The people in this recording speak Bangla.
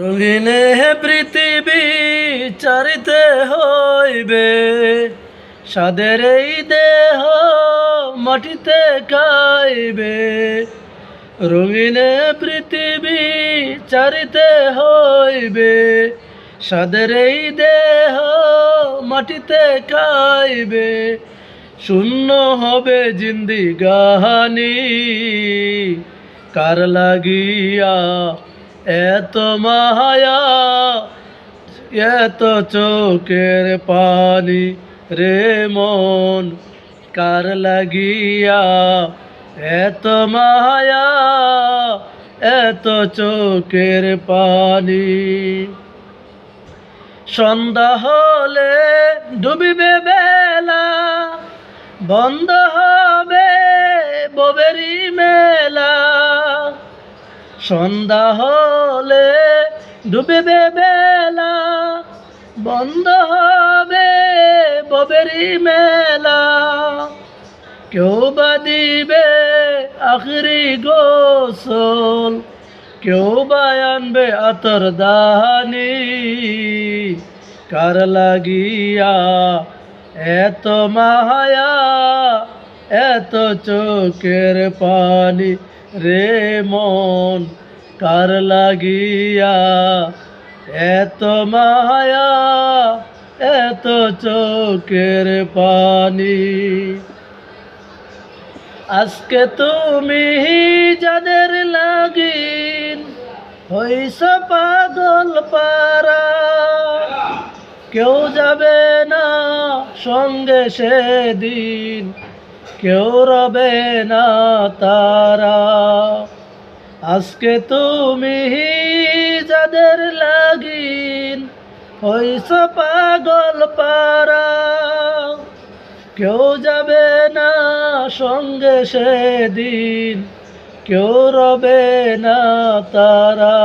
রঙিনে পৃথিবী চারিতে হইবে, সাদের এই দেহ মাটিতে খাইবে। রঙিনে পৃথিবী চারিতে হইবে, সাদের এই দেহ মাটিতে খাইবে। শূন্য হবে জিন্দিগানি, কার লাগিয়া এত মায়া, এত চোখের পানি রে মন, কার লাগিয়া এত মায়া, এত চোখের পানি। সন্ধ্যা হলে ডুবিবে বেলা, বন্ধ হবে ববেরি মেলা। সন্ধ্যা হলে ডুবিবে বেলা, বন্ধ হবে ববেরি মেলা। কেউ বা দিবে আখরি গোসল, কেউ বা আনবে আতর দানি, কার লাগিয়া এত মায়া, এত চোখের পানি রে মন, কার লাগিয়া এত মায়া, এত চোখের পানি। আজকে তুমি যাদের লাগিন হইছ পাগল পারা, কেউ যাবে না সঙ্গে সেদিন, কেউ রবে না তারা। আজকে তুমি যাদের লাগিন হইছ পাগল পারা, কেউ যাবে না সঙ্গে সেদিন, কেউ রবে না তারা।